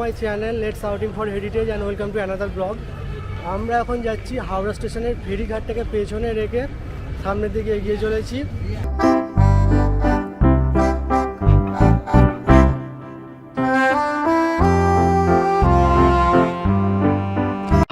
My channel let's outing for heritage and welcome to another blog. আমরা এখন যাচ্ছি হাওড়া স্টেশনের ফেরিঘাটটাকে পেছনে রেখে সামনের দিকে এগিয়ে চলেছি।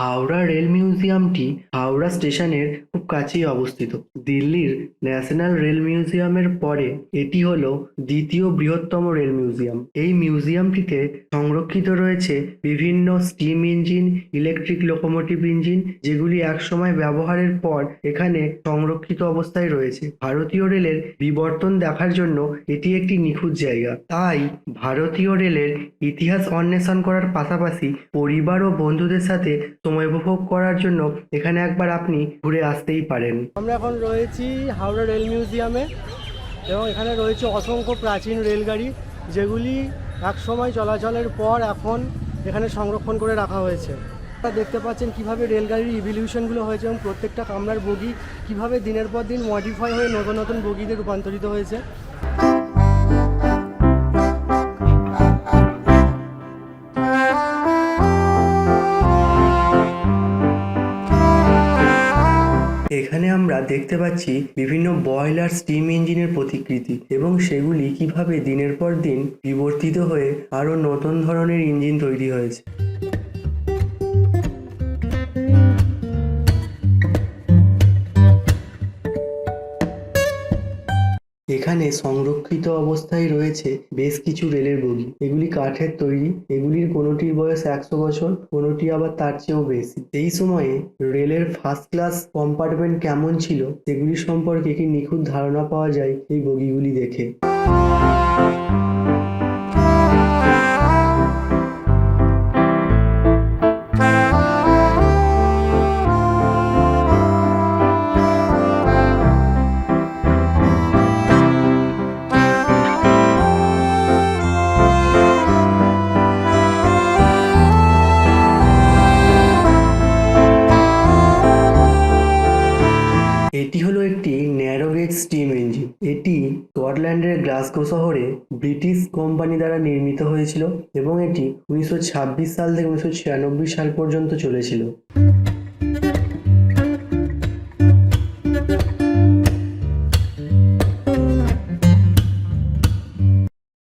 হাওড়া রেল মিউজিয়ামটি হাওড়া স্টেশনের খুব কাছেই অবস্থিত। দিল্লির ন্যাশনাল রেল মিউজিয়ামের পরে এটি হলো দ্বিতীয় বৃহত্তম রেল মিউজিয়াম। এই মিউজিয়ামটিতে সংরক্ষিত রয়েছে বিভিন্ন steam engine, electric locomotive engine, যেগুলি একসময় ব্যবহারের পর এখানে সংরক্ষিত অবস্থায় রয়েছে। ভারতীয় রেলের বিবর্তন দেখার জন্য এটি একটি নিখুঁত জায়গা। তাই ভারতীয় রেলের ইতিহাস অন্বেষণ করার পাশাপাশি পরিবার ও বন্ধুদের সাথে সময় উপভোগ করার জন্য এখানে একবার আপনি ঘুরে আসতেই পারেন। আমরা এখন রয়েছি হাওড়া রেল মিউজিয়ামে এবং এখানে রয়েছে অসংখ্য প্রাচীন রেলগাড়ি, যেগুলি একসময় চলাচলের পর এখন এখানে সংরক্ষণ করে রাখা হয়েছে। আপনারা দেখতে পাচ্ছেন কিভাবে রেলগাড়ির ইভলিউশনগুলো হয়েছে এবং প্রত্যেকটা কামরার বগি কিভাবে দিনের পর দিন মডিফাই হয়ে নতুন নতুন বগিতে রূপান্তরিত হয়েছে। এখানে আমরা দেখতে পাচ্ছি বিভিন্ন বয়লার স্টিম ইঞ্জিনের প্রতিকৃতি এবং সেগুলি কিভাবে দিনের পর দিন বিবর্তিত হয়ে আরো নতুন ধরনের ইঞ্জিন তৈরি হয়েছে। এখানে সংরক্ষিত অবস্থায় রয়েছে বেশ কিছু রেলের বগি। এগুলি কাঠের তৈরি, এগুলির কোনোটির বয়স 100 বছর, কোনোটি আবার তার চেয়েও বেশি। এই সময়ে রেলের ফার্স্ট ক্লাস কম্পার্টমেন্ট কেমন ছিল সেগুলি সম্পর্কে একটি নিখুঁত ধারণা পাওয়া যায় এই বগিগুলি দেখে। এটি হলো একটি ন্যারো গেজ স্টিম ইঞ্জিন। এটি স্কটল্যান্ডের গ্লাসগো শহরে ব্রিটিশ কোম্পানি দ্বারা নির্মিত হয়েছিল এবং এটি 1926 সাল থেকে 1996 সাল পর্যন্ত চলেছিল।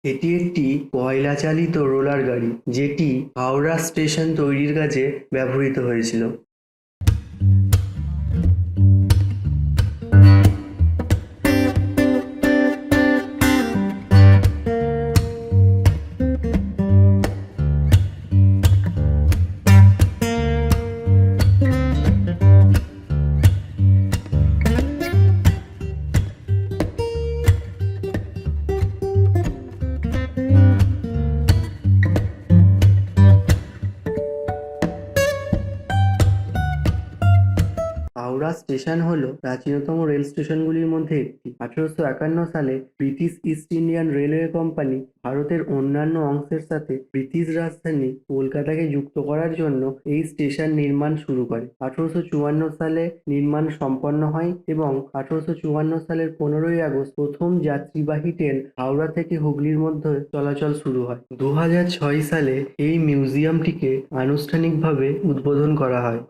এটি একটি কয়লা চালিত রোলার গাড়ি, যেটি হাওড়া স্টেশন তৈরির কাজে ব্যবহৃত হয়েছিল। হাওড়া স্টেশন হলো প্রাচীনতম রেল স্টেশনগুলির মধ্যে একটি। 1851 সালে British east Indian railway company ভারতের অন্যান্য অংশের সাথে ব্রিটিশ রাজধানী কলকাতাকে যুক্ত করার জন্য এই স্টেশন নির্মাণ শুরু করে। 1854 সালে নির্মাণ সম্পন্ন হয় এবং 1854 সালের 15ই আগস্ট প্রথম যাত্রীবাহী ট্রেন হাওড়া থেকে হুগলির মধ্যে চলাচল শুরু হয়। 2006 সালে এই মিউজিয়ামটিকে আনুষ্ঠানিকভাবে উদ্বোধন করা হয়।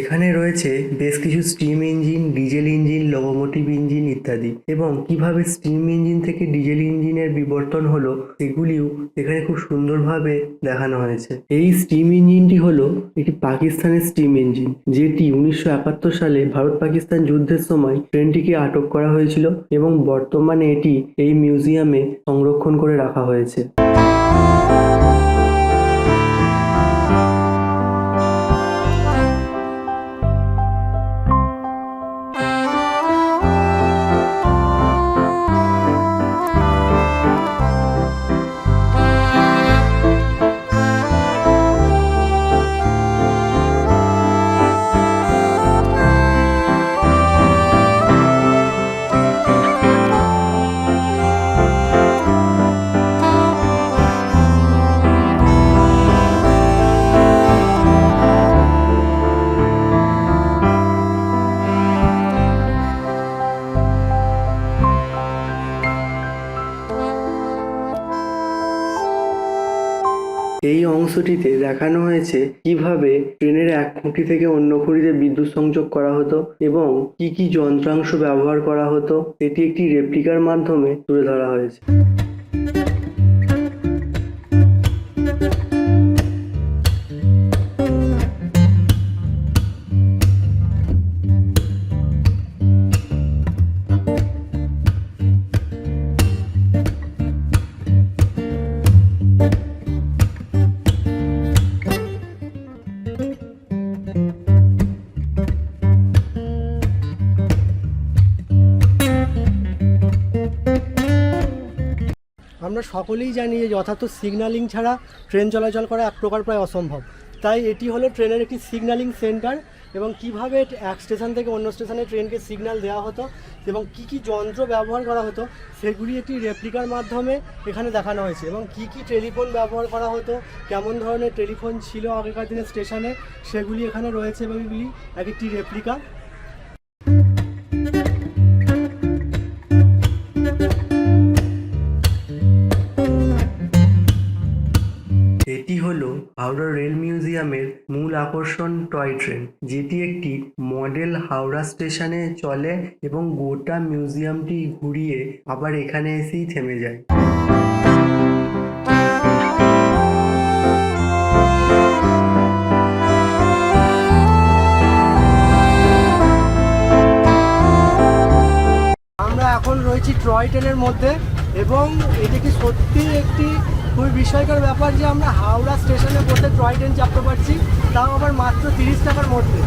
এখানে রয়েছে বেশ কিছু steam engine, diesel engine, locomotive engine ইত্যাদি, এবং কিভাবে স্টিম ইঞ্জিন থেকে ডিজেল ইঞ্জিনের বিবর্তন হলো সেগুলিও এখানে খুব সুন্দরভাবে দেখানো হয়েছে। এই স্টিম ইঞ্জিনটি হলো একটি পাকিস্তানের স্টিম ইঞ্জিন, যেটি 1971 সালে ভারত পাকিস্তান যুদ্ধের সময় ট্রেনটিকে আটক করা হয়েছিল এবং বর্তমানে এটি এই মিউজিয়ামে সংরক্ষণ করে রাখা হয়েছে। এই অংশটিতে দেখানো হয়েছে কিভাবে ট্রেনের এক খুঁটি থেকে অন্য খুঁটিতে বিদ্যুৎ সংযোগ করা হতো এবং কি কি যন্ত্রাংশ ব্যবহার করা হতো, এটি একটি রেপ্লিকার মাধ্যমে তুলে ধরা হয়েছে। আমরা সকলেই জানি যে যথার্থ সিগন্যালিং ছাড়া ট্রেন চলাচল করা এক প্রকার প্রায় অসম্ভব। তাই এটি হলো ট্রেনের একটি সিগন্যালিং সেন্টার এবং কিভাবে এক স্টেশন থেকে অন্য স্টেশনে ট্রেনকে সিগন্যাল দেওয়া হতো এবং কি কি যন্ত্র ব্যবহার করা হতো সেগুলি একটি রেপ্লিকার মাধ্যমে এখানে দেখানো হয়েছে। এবং কি কি টেলিফোন ব্যবহার করা হতো, কেমন ধরনের টেলিফোন ছিল আগেকার দিনের স্টেশনে, সেগুলি এখানে রয়েছে এবং এগুলি এক একটি রেপ্লিকা। এটি হলো হাওড়া রেল মিউজিয়ামের মূল আকর্ষণ টয় ট্রেন, যেটি একটি মডেল হাওড়া স্টেশনে চলে এবং গোটা মিউজিয়ামটি ঘুরিয়ে আবার এখানে এসেই থেমে যায়। আমরা এখন রয়েছি টয় ট্রেনের মধ্যে এবং এটি কি সত্যি একটি খুবই বিস্ময়কর ব্যাপার যে আমরা হাওড়া স্টেশনে বসে টয় ট্রেন চাপতে পারছি, তাও আবার মাত্র 30 টাকার মধ্যে।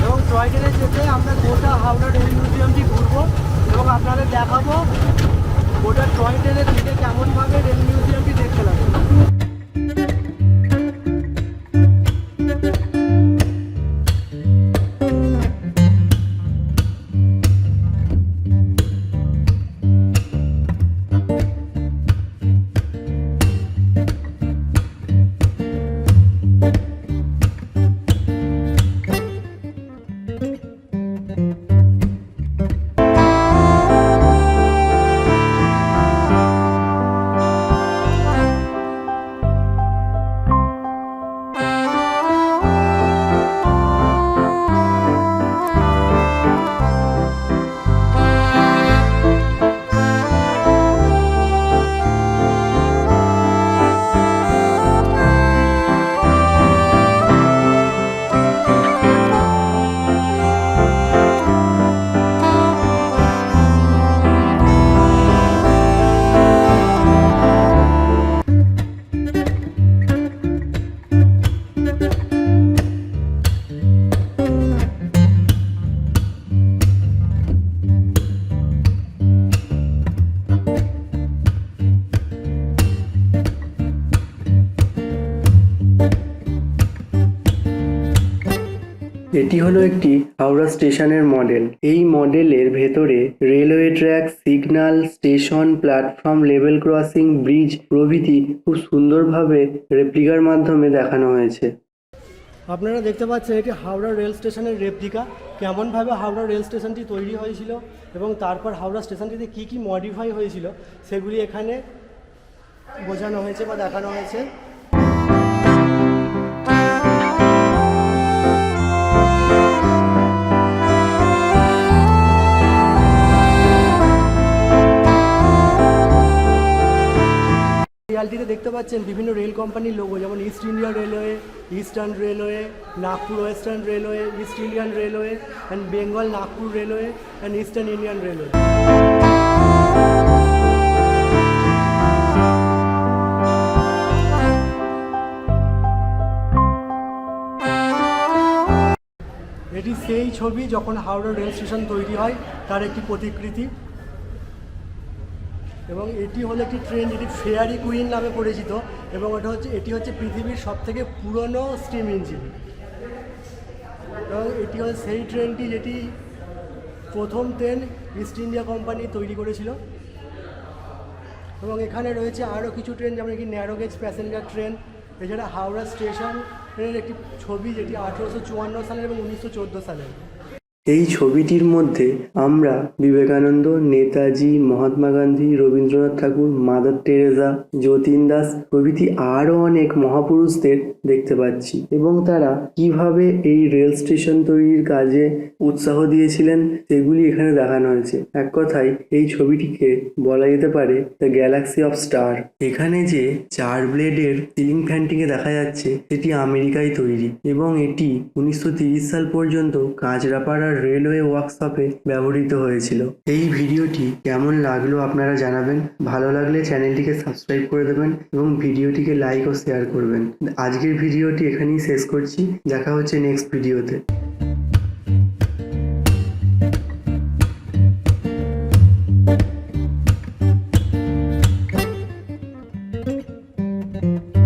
এবং টয় ট্রেনে যেতে আমরা গোটা হাওড়া রেল মিউজিয়ামটি ঘুরবো এবং আপনাদের দেখাবো গোটা টয় ট্রেনের থেকে কেমনভাবে রেল মিউজিয়ামটি দেখতে লাগে। এটি হলো একটি হাওড়া স্টেশনের মডেল। এই মডেলের ভেতরে railway track, signal, station, platform, level crossing, bridge প্রভৃতি খুব সুন্দরভাবে রেপ্লিকার মাধ্যমে দেখানো হয়েছে। আপনারা দেখতে পাচ্ছেন এটি হাওড়া রেল স্টেশনের রেপ্লিকা। কেমনভাবে হাওড়া রেল স্টেশনটি তৈরি হয়েছিল এবং তারপর হাওড়া স্টেশনটিতে কী কী মডিফাই হয়েছিল সেগুলি এখানে বোঝানো হয়েছে বা দেখানো হয়েছে। রিয়ালটিতে দেখতে পাচ্ছেন বিভিন্ন রেল কোম্পানির লোগো, যেমন east India railway, eastern railway, Nagpur western railway, east Indian railway and Bengal Nagpur railway and eastern Indian railway. এটি সেই ছবি যখন হাওড়া রেল স্টেশন তৈরি হয় তার একটি প্রতিকৃতি। এবং এটি হলো একটি ট্রেন যেটি ফেয়ারি কুইন নামে পরিচিত এবং এটি হচ্ছে পৃথিবীর সবথেকে পুরনো স্টিম ইঞ্জিন। এবং এটি হলো সেই ট্রেনটি যেটি প্রথম ট্রেন ইস্ট ইন্ডিয়া কোম্পানি তৈরি করেছিল। এবং এখানে রয়েছে আরও কিছু ট্রেন, যেমন কি ন্যারো গেজ প্যাসেঞ্জার ট্রেন। এছাড়া হাওড়া স্টেশনের একটি ছবি যেটি 1854 সালের এবং 1914 সালের। এই ছবিটির মধ্যে আমরা বিবেকানন্দ, নেতাজি, মহাত্মা গান্ধী, রবীন্দ্রনাথ ঠাকুর, মাদার টেরেসা, যতীন দাস প্রভৃতি আরও অনেক মহাপুরুষদের দেখতে পাচ্ছি এবং তারা কিভাবে এই রেল স্টেশন তৈরির কাজে উৎসাহ দিয়েছিলেন সেগুলি এখানে দেখানো হয়েছে। এক কথায় এই ছবিটিকে বলা যেতে পারে দ্য গ্যালাক্সি অফ স্টার। এখানে যে 4 ব্লেডের সিলিং ফ্যানটিকে দেখা যাচ্ছে সেটি আমেরিকায় তৈরি এবং এটি 1930 সাল পর্যন্ত কাঁচরাপাড়ার রেলওয়ে ওয়ার্কশপে ব্যবহৃত হয়েছিল। এই ভিডিওটি কেমন লাগলো আপনারা জানাবেন। ভালো লাগলে চ্যানেলটিকে সাবস্ক্রাইব করে দেবেন এবং ভিডিওটিকে লাইক ও শেয়ার করবেন। আজকের ভিডিওটি এখানেই শেষ করছি। দেখা হচ্ছে নেক্সট ভিডিওতে।